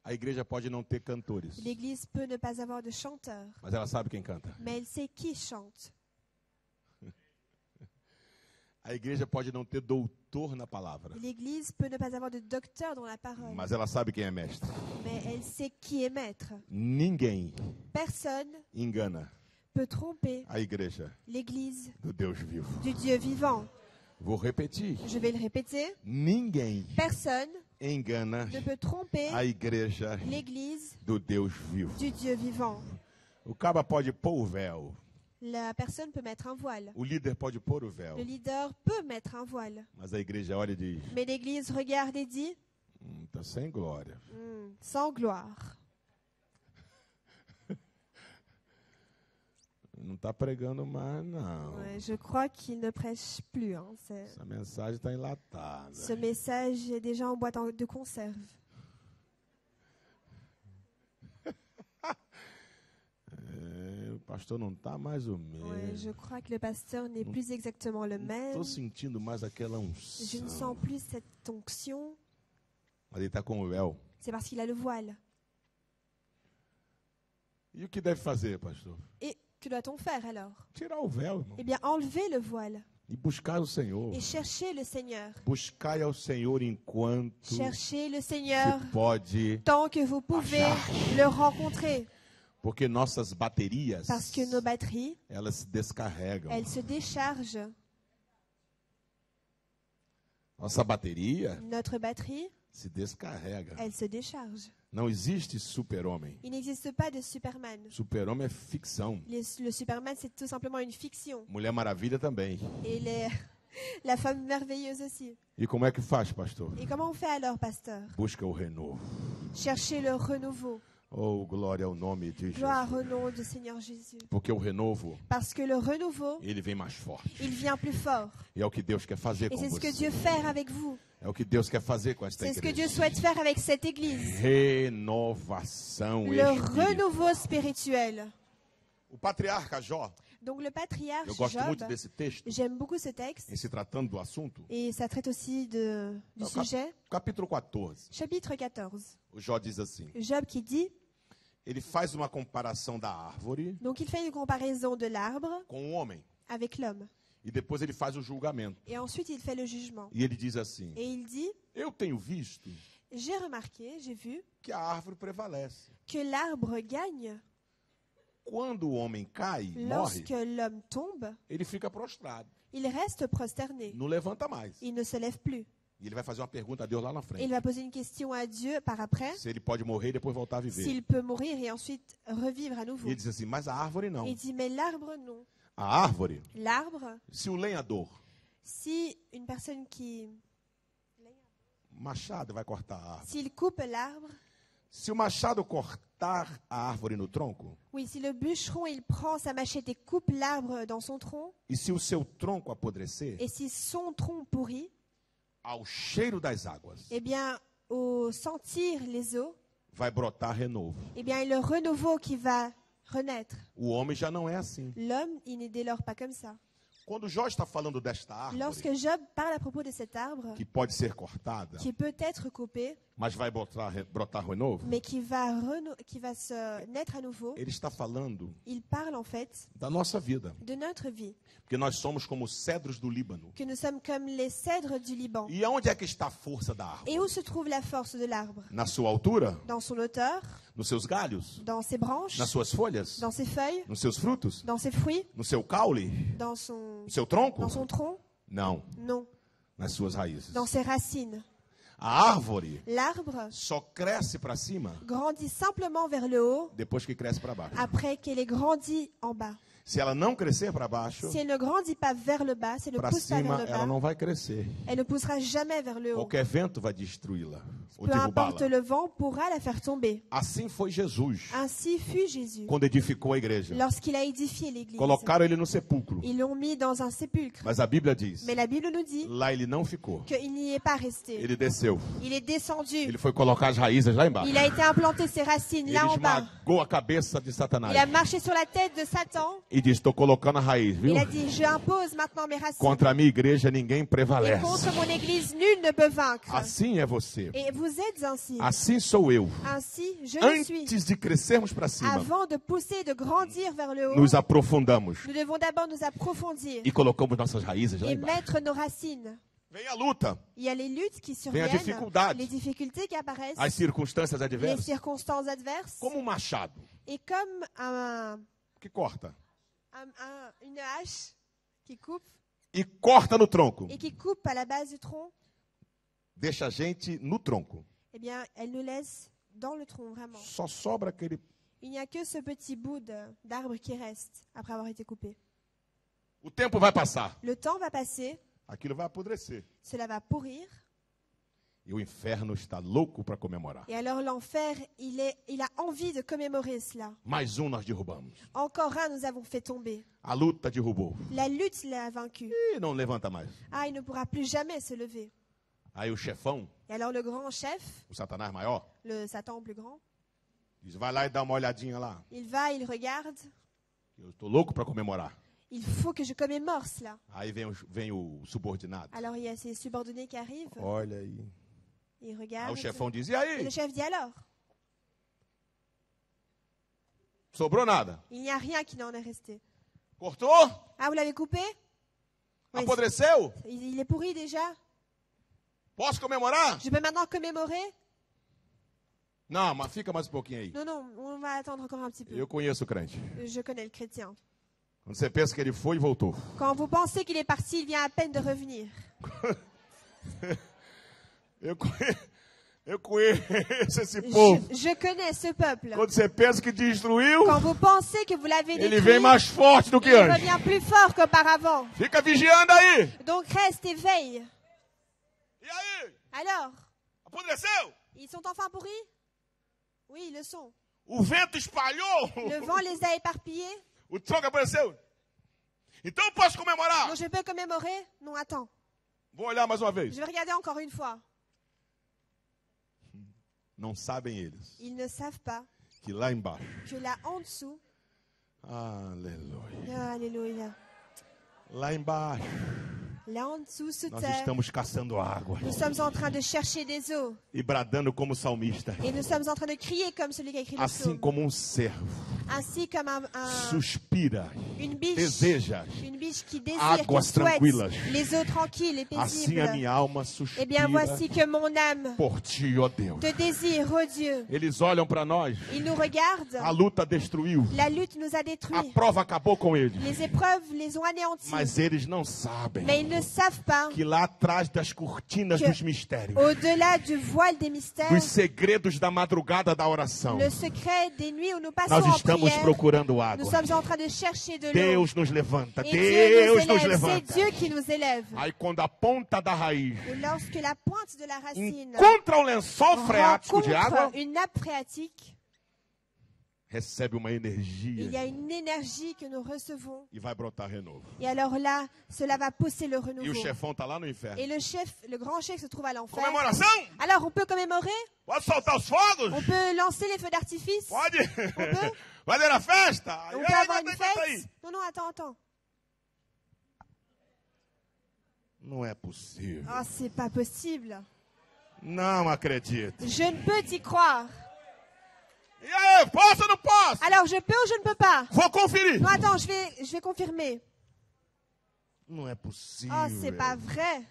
A igreja pode não ter cantores, L'Église peut ne pas avoir de chanteur, mas ela sabe quem canta. mais elle sait qui chante. A igreja pode não ter doutor na palavra, L'Église peut ne pas avoir de docteur dans la parole, mas ela sabe quem é mestre. mais elle sait qui est maître. Ninguém Personne engana peut tromper a igreja l'Église do Deus vivo. du Dieu vivant. Vou repetir. Je vais le répéter. Ninguém Personne engana ne peut tromper a igreja l'Église do Deus vivo. du Dieu vivant. O caba pode pôr o véu. La personne peut mettre un voile. O líder pode pôr o véu. Le leader peut mettre un voile. Mas a igreja olha e diz, Mais l'Église regarde et dit, tá sem glória. sans gloire. Não está pregando mais, não. Ouais, je crois qu'il ne prêche plus. Hein. Essa mensagem está enlatada. Ce message est déjà en boîte de conserve. O pastor não está mais o Ouais, mesmo. je crois que le pasteur n'est plus exactement le même. Estou sentindo mais aquela Je ne unção. sens plus cette onction. Mas ele está com o véu. C'est parce qu'il a le voile. E o que deve fazer, pastor? Et que doit-on faire alors? Tirar o véu, irmão. Eh bien, enlever le voile E buscar o Senhor. et chercher le Seigneur. Buscai ao Senhor enquanto Cherchez le se Seigneur pode. tant que vous pouvez le rencontrer. Porque nossas baterias, Parce que nos batteries, elas se descarregam. elles se déchargent. Nossa bateria Notre batterie, se descarrega. elle se décharge. Não existe super-homem. Il n'existe pas de Superman. Super-homem é ficção. Le Superman, c'est tout simplement une fiction. Mulher Maravilha também. Et la femme merveilleuse aussi. E como é que faz, pastor? Et comment on fait alors, pasteur? Busca o renovo. Chercher le renouveau. Oh, glória ao nome de Gloire Jesus. au nom du Seigneur Jésus. Porque o renovo, Parce que le renouveau, ele vem mais forte. il vient plus fort. E é o que Deus quer fazer Et com c'est ce que você. Dieu fait avec vous. É o que Deus quer fazer com esta C'est ce que igreja. Dieu souhaite faire avec cette église. Renovação Le espiritual. renouveau spirituel. O patriarca Jó, Donc le patriarche eu gosto muito Job, desse texto, j'aime beaucoup ce texte. em se tratando do assunto. Et ça traite aussi du Então, sujet. Capítulo 14. Chapitre 14. O Jó diz assim: Job qui dit, ele faz uma comparação da árvore donc il fait une comparaison de l'arbre com o homem. avec l'homme. E depois ele faz o julgamento. Et ensuite il fait le jugement. E ele diz assim: Et il dit, eu tenho visto j'ai remarqué, j'ai vu que a árvore prevalece. que l'arbre gagne Quando o homem cai, morre, lorsque l'homme tombe. ele fica prostrado. Il reste prosterné. Não levanta mais. Il ne se lève plus. E ele vai fazer uma pergunta a Deus lá na Et il frente. va poser une question à Dieu par après, Se ele pode morrer e depois voltar a viver. s'il peut mourir et ensuite revivre à nouveau. E ele diz assim, mas a árvore não. Et il dit, mais l'arbre, non. A árvore, L'arbre, se o lenhador, si une personne qui... machado vai cortar a árvore. S'il coupe l'arbre, Se o machado cortar a árvore no tronco, oui, si le bûcheron, il prend sa machette et coupe l'arbre dans son tronc, e se o seu tronco apodrecer, et si son tronc pourrit, ao cheiro das águas, eh bien, au sentir les eaux, vai brotar renovo. eh bien, le renouveau qui va renaître. O homem já não é assim. L'homme, il n'est dès lors pas comme ça. Quando Jó está falando desta árvore, Lorsque Job parle à propos de cet arbre, que pode ser cortada, qui peut être coupé, mas vai brotar renovo, mais qui va se naître à nouveau, ele está falando il parle en fait da nossa vida. de notre vie, Porque nós somos como os cedros do Líbano. que nous sommes comme les cèdres du Liban. E aonde é que está a força da árvore? Et où se trouve la force de l'arbre? Na sua altura? Dans son hauteur, Nos seus galhos? dans ses branches, Nas suas folhas? dans ses feuilles, Nos seus frutos? dans ses fruits, No seu caule? dans son, No seu tronco? dans son tronc? Não, Non, nas suas raízes. dans ses racines. A árvore L'arbre só cresce para cima grandit simplement vers le haut depois que cresce para baixo. après qu'elle ait grandi en bas. Se ela não crescer para baixo, Si elle ne grandit pas vers le bas, si elle ne para pousse pas vers cima le ela bas, não vai crescer. elle ne poussera jamais vers le haut. Qualquer vento vai destruí-la ou Peu importe derrubá-la. le vent pourra la faire tomber. Assim foi Jesus Ainsi fut Jésus quando edificou a igreja. lorsqu'il a édifié l'église. Colocaram ele no sepulcro, Ils l'ont mis dans un sépulcre. mas a Bíblia diz, Mais la Bible nous dit lá ele não ficou. qu'il n'y est pas resté. Ele desceu. Il est descendu. Ele foi colocar as raízes lá embaixo. Il a été implanté ses racines Ele là en bas. esmagou a cabeça de Satanás Il a marché sur la tête de Satan. e disse: estou colocando a raiz, viu? Il a dit, je impose maintenant mes racines. Contra a minha igreja ninguém Et prevalece. contre mon église, nul ne peut vaincre. Assim é você. Et vous êtes ainsi. Assim sou eu. Ainsi, je le suis. Antes de crescermos para cima, Avant de pousser, de grandir vers le haut, nos aprofundamos nous devons d'abord nous approfondir e colocamos nossas raízes lá et embaixo. mettre nos racines. Vem a luta, Il y a les luttes qui vem a surviennent, dificuldade, les difficultés qui apparaissent, as circunstâncias les adversas, circonstances adverses. como um machado Et comme que corta une hache qui coupe e corta no tronco, et qui coupe à la base du tronc, deixa a gente no tronco. eh bien, elle nous laisse dans le tronc, vraiment. Só sobra aquele. Il n'y a que ce petit bout d'arbre qui reste après avoir été coupé. O tempo vai passar, Le temps va passer, aquilo vai apodrecer. cela va pourrir, E o inferno está louco para comemorar. et alors l'enfer, il a envie de commémorer cela. Mais um nós derrubamos. Encore un, nous avons fait tomber. A luta derrubou. La lutte l'a vaincu. E não levanta mais. Ah, il ne pourra plus jamais se lever. Aí o chefão, Et alors le grand chef, o Satanás maior, le Satan plus grand, diz: vai lá e dá uma olhadinha lá. il va, il regarde. Eu estou louco para comemorar. Il faut que je commémore cela. Aí vem o subordinado. Alors il y a ces subordonnés qui arrivent, Olha aí. ils Aí regardent. o chefão diz: e Et aí? le chef dit alors, Sobrou nada. il n'y a rien qui n'en est resté. Cortou? Ah, vous l'avez coupé? Oui, Apodreceu? il est pourri déjà. Posso comemorar? Je peux maintenant commémorer? Não, mas fica mais um pouquinho aí. Non, non, on va attendre encore un petit peu. Eu conheço o crente. Je connais le chrétien. Quando você pensa que ele foi e voltou. Quand vous pensez qu'il est parti, il vient à peine de revenir. Eu conheço esse povo. Je connais ce peuple. Quando você pensa que destruiu, Quand vous pensez que vous l'avez ele détruit, vem mais forte do que il antes. revient plus fort qu'auparavant. Fica vigiando aí. Donc reste et veille. E aí? Alors, Apodreceu? ils sont enfin pourris? Oui, ils le sont. O vento espalhou. Le vent les a éparpillés. O tronco apareceu. Então eu posso comemorar. Donc je peux commémorer? Non, attends. Vou olhar mais uma vez. Je vais regarder encore une fois. Não sabem eles Ils ne savent pas que lá embaixo. que là en dessous, Aleluia. alléluia, Lá embaixo là en dessous, sous nós terre, estamos caçando água nous sommes en train de chercher des eaux. e bradando como salmista. Et nous sommes en train de crier comme celui qui a écrit le Assim psaume. como servo Ainsi comme suspira, une biche deseja, qui désire, águas qui souhaite tranquilas. les eaux tranquilles et assim a paisibles. minha alma Eh bien, suspira voici que mon âme por ti, ó Deus. te désire, oh Dieu. Eles olham para nós, Ils nous regardent. a luta destruiu, La lutte nous a a détruits. prova acabou com eles, Les épreuves les ont anéantis. mas eles não sabem Mais ils ne savent pas que lá atrás das cortinas Que- dos mistérios, au-delà du voile des mystères, dos segredos da madrugada da oração, le secret des nuits où nous passons nós en estamos prière, procurando nous água. sommes en train de chercher de l'eau. Deus nos levanta, Et Deus nos Dieu nous élève. C'est levanta. Dieu qui nous élève. Aí quando a ponta da raiz Et lorsque la pointe de la racine encontra o lençol freático de rencontre água, une nappe phréatique, recebe uma il y energia a une énergie que nous recevons. e vai brotar renovo. Et alors là, cela va pousser le E o renouveau. chefão tá lá no inferno. Et le grand chef se trouve à l'enfer. Comemoração? Alors on peut commémorer, Pode soltar os fogos? on peut lancer les feux d'artifice, Pode? peut? Fazer a festa? on E peut aí, avoir une aguenta aí. fête. Non, non, attends. Não é possível. Ah, c'est pas possible. Não acredito. Je ne peux t'y croire. E aí, posso ou não posso? Alors je peux ou je ne peux pas? Vou conferir. Non, attends, je vais confirmer. Não é possível. Ah, c'est pas vrai.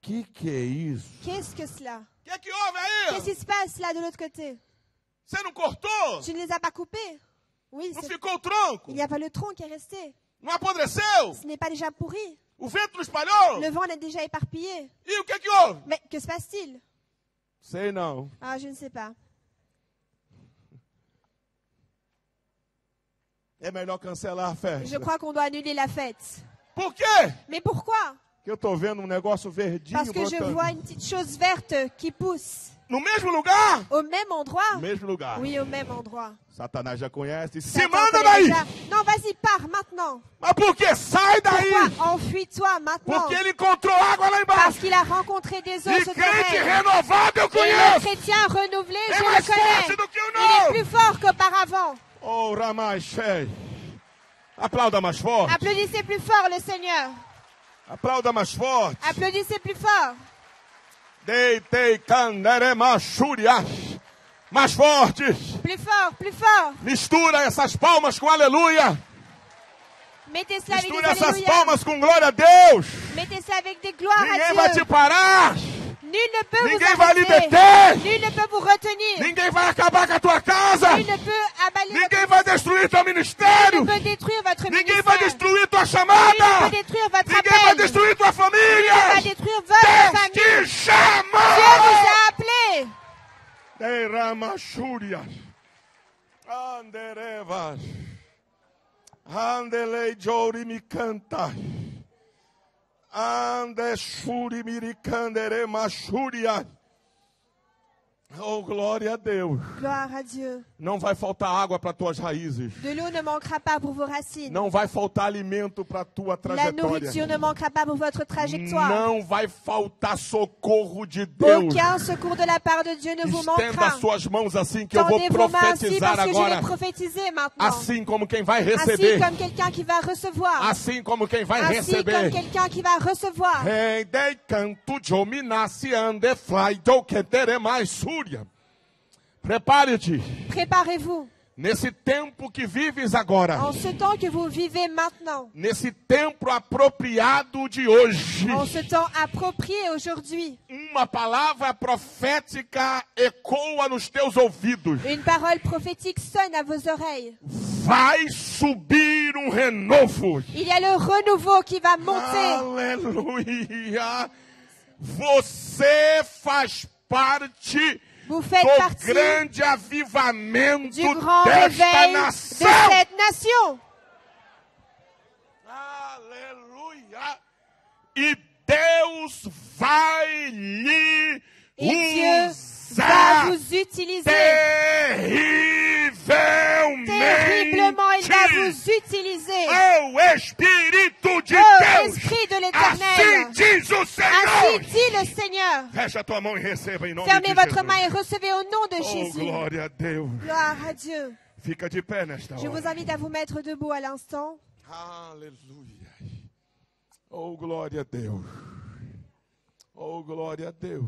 Que é isso? Qu'est-ce que cela? O que houve aí? Qu'est-ce qui se passe là de l'autre côté? Você não cortou? Tu ne les as pas coupés? Oui, Não ficou o tronco? il n'y a pas le tronc qui est resté. Não apodreceu? Ce n'est pas déjà pourri. O vento não espalhou? Le vent l'a déjà éparpillé. E o que houve? Mais que se passe-t-il? Sei não. Ah, je ne sais pas. É melhor cancelar a festa. Je crois qu'on doit annuler la fête. Por quê? Mais pourquoi? Porque eu tô vendo um negócio verdinho Parce que je brotando. vois une petite chose verte qui pousse. No mesmo lugar? Au même endroit? No mesmo lugar. Oui, au même endroit. Satanás já conhece. Se Satan manda connaît daí! déjà. Non, vas-y, pars maintenant. Mas por quê? Sai daí! Pourquoi? Enfuis-toi maintenant. Porque ele encontrou água lá Parce embaixo. qu'il a rencontré des eaux E crente souterraines. renovado eu Et le conheço. chrétien renouvelé, É je mais le connais. forte do que o Il est não. plus fort qu'auparavant. Oh, Ramachei. Aplauda mais forte. Applaudissez plus fort le Seigneur. Aplauda mais forte. Applaudissez plus fort. Deitei candere machurias. Mais fortes. Plus fort, plus fort. Mistura essas palmas com aleluia. Mettez cela avec des Mistura essas alléluia. palmas com glória a Deus. Mettez cela avec des gloires Ninguém à vai te Dieu. parar. Nul ne peut vous Ninguém vai lhe arrêter. deter. Nul ne peut vous retenir. Ninguém vai acabar com a tua casa. Nul ne peut abaler Ninguém votre... vai destruir teu Nul ministério. ne peut détruire votre Ninguém vai ministère. destruir tua Nul ne chamada. peut détruire votre Ninguém vai appel. destruir tua Nul ne família. va détruire votre Deus famille. te Dieu chama. vous a appelé. Derramachurias. Anderevas. Andelei jori mi canta. Ande shuri miricandere machurias. Oh, glória a Deus. Gloire à Dieu. Não vai faltar água para tuas raízes. De l'eau ne manquera pas pour vos racines. Não vai faltar alimento para tua La trajetória. nourriture ne manquera pas pour votre trajectoire. Não vai faltar socorro de Deus. Aucun secours de la part de Dieu ne vous Estenda manquera. suas mãos assim que eu vou Tendez vos mains ainsi profetizar parce que je agora. vais prophétiser maintenant. Assim como quem vai Ainsi receber. comme quelqu'un qui va recevoir. Assim como quem vai Ainsi comme receber. quelqu'un qui va recevoir. Rei dei canto de ominasse ande fly do que tere mais súria. Prepare-te. Préparez-vous. Nesse tempo que vives agora, en ce temps que vous vivez maintenant, nesse tempo apropriado de hoje, en ce temps approprié aujourd'hui, uma palavra profética ecoa nos teus ouvidos. une parole prophétique sonne à vos oreilles. Vai subir renovo. Il y a le renouveau qui va monter. Aleluia! Você faz parte Vous faites do partie grande avivamento du grand desta réveil de nação. cette nation. Aleluia! E Deus vai lhe Et Dieu va usar vous utiliser. Terriblement, il va terrivelmente. vous utiliser. O Espírito de Oh, Deus, Esprit de assim l'Éternel. diz o Ainsi Senhor. dit le Seigneur. Fecha a tua mão e receba em nome Fermez de votre Jesus. main et recevez au nom de Oh, Jésus. glória a Deus. Gloire à Dieu. Fica de pé nesta Je vous hora. invite à vous mettre debout à l'instant. Aleluia. Oh, glória a Deus. Oh, glória a Deus.